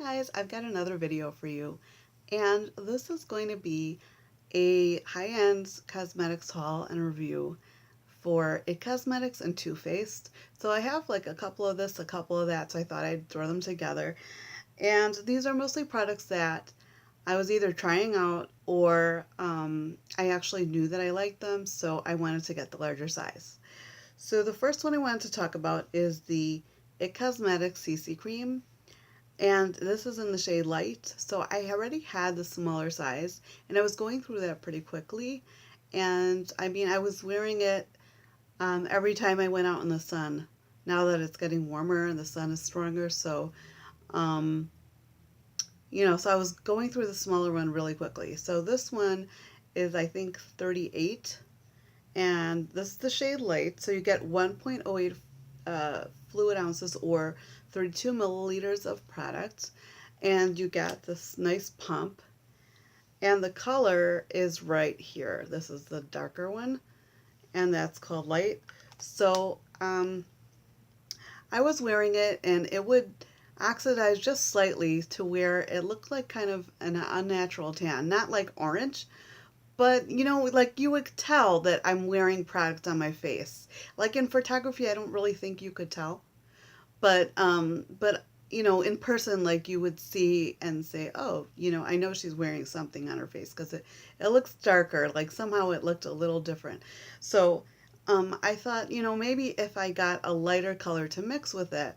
Guys, I've got another video for you, and this is going to be a high-end cosmetics haul and review for IT Cosmetics and Too Faced. So I have like a couple of this, a couple of that, so I thought I'd throw them together. And these are mostly products that I was either trying out or I actually knew that I liked them, so I wanted to get the larger size. So the first one I wanted to talk about is the IT Cosmetics CC Cream, and this is in the shade Light. So I already had the smaller size, and I was going through that pretty quickly. And I mean, I was wearing it every time I went out in the sun. Now that it's getting warmer and the sun is stronger, so um, so I was going through the smaller one really quickly. So this one is, I think, 38, and this is the shade Light. So you get 1.08 fluid ounces or 32 milliliters of product, and you get this nice pump. And the color is right here. This is the darker one, and that's called Light. So I was wearing it, and it would oxidize just slightly to where it looked like kind of an unnatural tan, not like orange, but like you would tell that I'm wearing product on my face. Like in photography, I don't really think you could tell, but in person, like you would see and say, oh, I know she's wearing something on her face because it looks darker. Like somehow it looked a little different. So I thought, maybe if I got a lighter color to mix with it,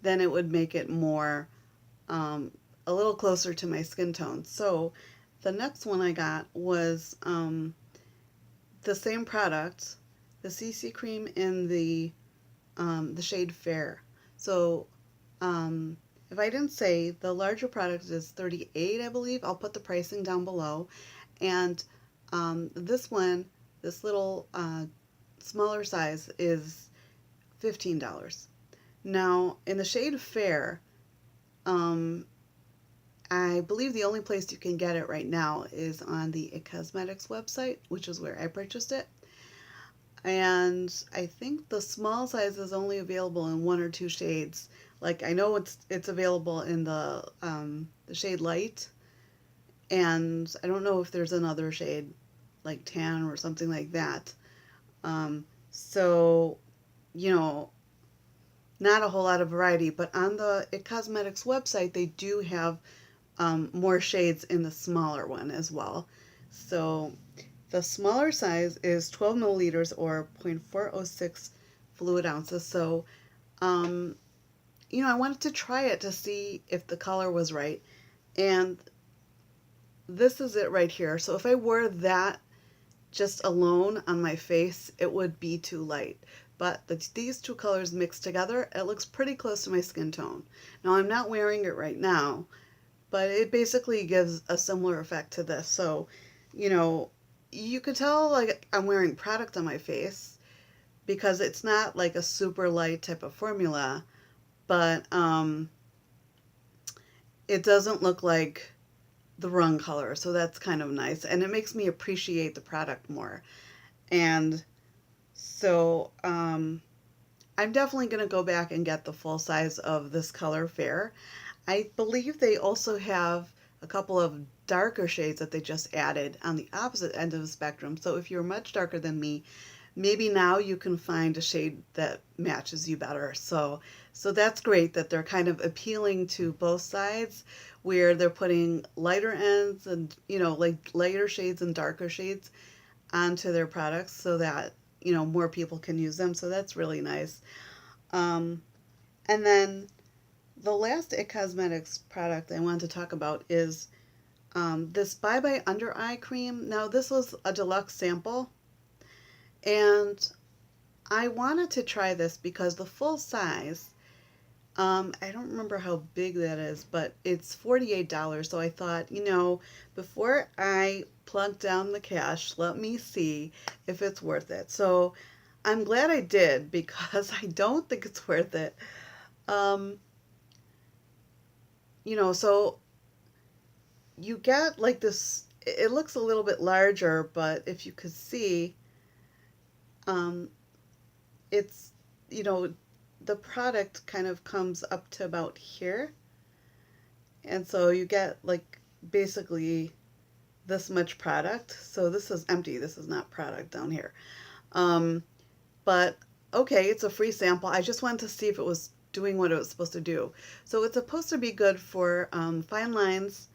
then it would make it more a little closer to my skin tone. So the next one I got was the same product, the CC cream in the shade Fair. So if I didn't say, the larger product is 38, I believe. I'll put the pricing down below. And this one, this little smaller size, is $15. Now, in the shade Fair, I believe the only place you can get it right now is on the IT Cosmetics website, which is where I purchased it. And I think the small size is only available in one or two shades. Like I know it's available in the shade Light, and I don't know if there's another shade like tan or something like that. So not a whole lot of variety. But on the IT Cosmetics website, they do have more shades in the smaller one as well. So the smaller size is 12 milliliters or 0.406 fluid ounces. So, I wanted to try it to see if the color was right. And this is it right here. So if I wore that just alone on my face, it would be too light. But these two colors mixed together, it looks pretty close to my skin tone. Now I'm not wearing it right now, but it basically gives a similar effect to this. So, you could tell like I'm wearing product on my face because it's not like a super light type of formula, but it doesn't look like the wrong color. So that's kind of nice, and it makes me appreciate the product more. And so I'm definitely going to go back and get the full size of this color Fair. I believe they also have a couple of darker shades that they just added on the opposite end of the spectrum. So if you're much darker than me, maybe now you can find a shade that matches you better. So that's great that they're kind of appealing to both sides, where they're putting lighter ends and like lighter shades and darker shades onto their products so that more people can use them. So that's really nice. And then the last IT Cosmetics product I want to talk about is this Bye Bye Under Eye Cream. Now, this was a deluxe sample, and I wanted to try this because the full size, I don't remember how big that is, but it's $48. So I thought, before I plunk down the cash, let me see if it's worth it. So I'm glad I did because I don't think it's worth it. Um, so you get like this, it looks a little bit larger, but if you could see, um, it's, the product kind of comes up to about here, And so you get like basically this much product. So this is empty. This is not product down here. Um, but okay, it's a free sample. I just wanted to see if it was doing what it was supposed to do. So it's supposed to be good for fine lines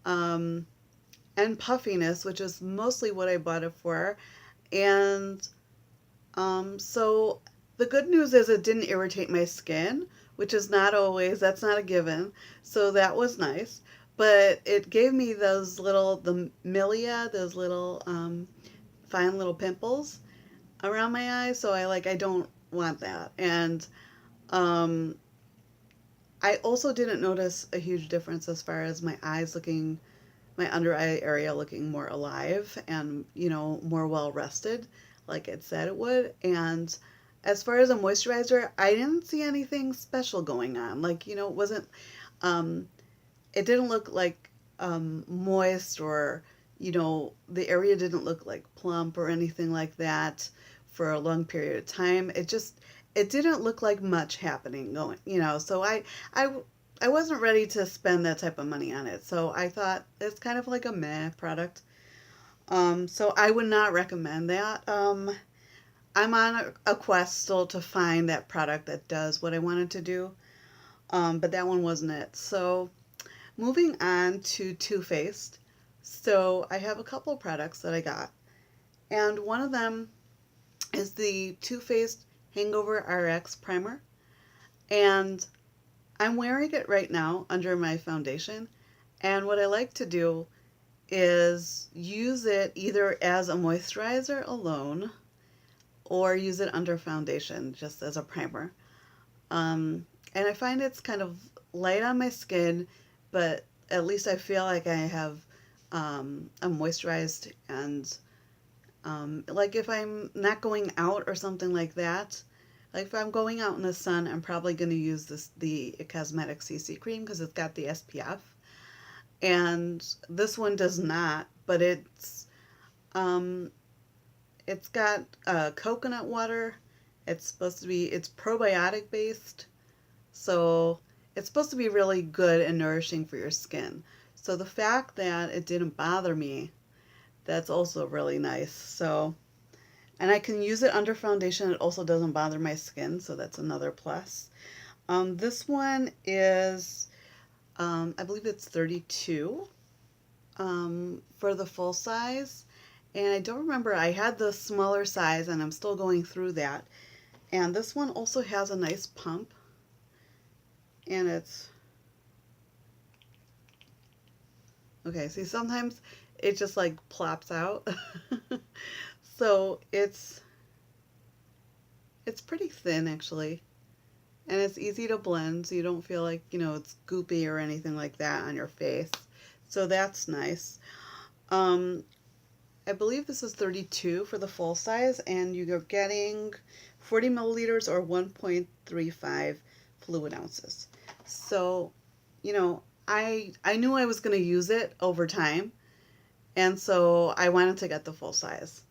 um, and puffiness, which is mostly what I bought it for. And so the good news is it didn't irritate my skin, which is not always, that's not a given. So that was nice. But it gave me those little, the milia, those little fine little pimples around my eyes. So I don't want that. And um, I also didn't notice a huge difference as far as my eyes looking, my under eye area looking more alive and, more well rested, like it said it would. And as far as a moisturizer, I didn't see anything special going on. Like, it wasn't, um, it didn't look like moist or, the area didn't look like plump or anything like that for a long period of time. It didn't look like much happening going. So I, I wasn't ready to spend that type of money on it. So I thought it's kind of like a meh product. So I would not recommend that. I'm on a quest still to find that product that does what I wanted to do. But that one wasn't it. So moving on to Too Faced. So I have a couple products that I got. And one of them is the Too Faced Hangover RX Primer. And I'm wearing it right now under my foundation. And what I like to do is use it either as a moisturizer alone or use it under foundation just as a primer. And I find it's kind of light on my skin, but at least I feel like I have I'm moisturized and like if I'm not going out or something like that, like if I'm going out in the sun, I'm probably going to use the Cosmetic CC cream because it's got the SPF, and this one does not, but um, it's got coconut water. It's probiotic based, so it's supposed to be really good and nourishing for your skin. So the fact that it didn't bother me, that's also really nice. So, and I can use it under foundation. It also doesn't bother my skin, so that's another plus. This one is, I believe it's 32 for the full size. And I don't remember, I had the smaller size and I'm still going through that. And this one also has a nice pump. And it's, okay, see, sometimes it just like plops out. So it's pretty thin actually. And it's easy to blend, so you don't feel like, it's goopy or anything like that on your face. So that's nice. Um, I believe this is 32 for the full size, and you're getting 40 milliliters or 1.35 fluid ounces. So, I knew I was going to use it over time, and so I wanted to get the full size.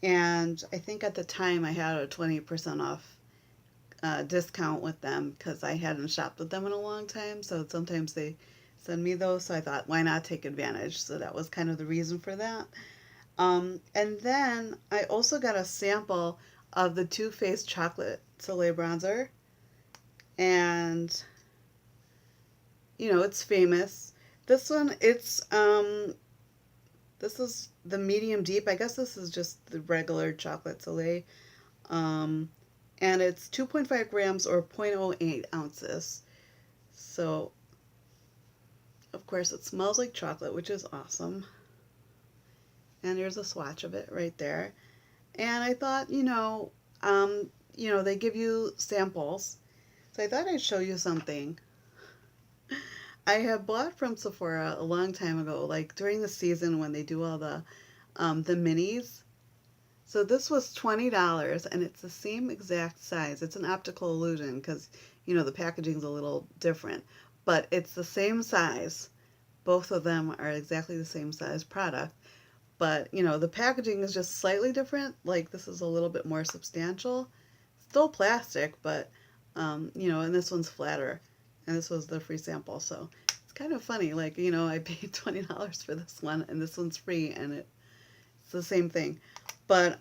And I think at the time I had a 20% off discount with them because I hadn't shopped with them in a long time. So sometimes they send me those. So I thought, why not take advantage? So that was kind of the reason for that. And then I also got a sample of the Too Faced Chocolate Soleil Bronzer. And, it's famous. This one, this is the medium deep. I guess this is just the regular chocolate Soleil. Um, and it's 2.5 grams or 0.08 ounces. So, of course, it smells like chocolate, which is awesome. And there's a swatch of it right there. And I thought, they give you samples. So I thought I'd show you something. I had bought from Sephora a long time ago, like during the season when they do all the minis. So this was $20 and it's the same exact size. It's an optical illusion because, the packaging's a little different, but it's the same size. Both of them are exactly the same size product, but, the packaging is just slightly different. Like this is a little bit more substantial. Still plastic, but, and this one's flatter. And this was the free sample, so it's kind of funny. Like, I paid $20 for this one and this one's free and it's the same thing. But,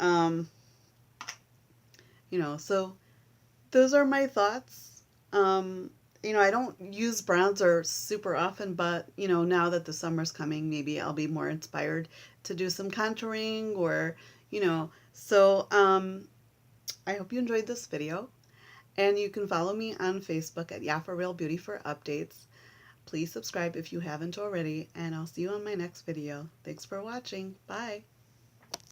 so those are my thoughts. I don't use bronzer super often, but, now that the summer's coming, maybe I'll be more inspired to do some contouring or, I hope you enjoyed this video. And you can follow me on Facebook at Yeah For Real Beauty for updates. Please subscribe if you haven't already, and I'll see you on my next video. Thanks for watching. Bye.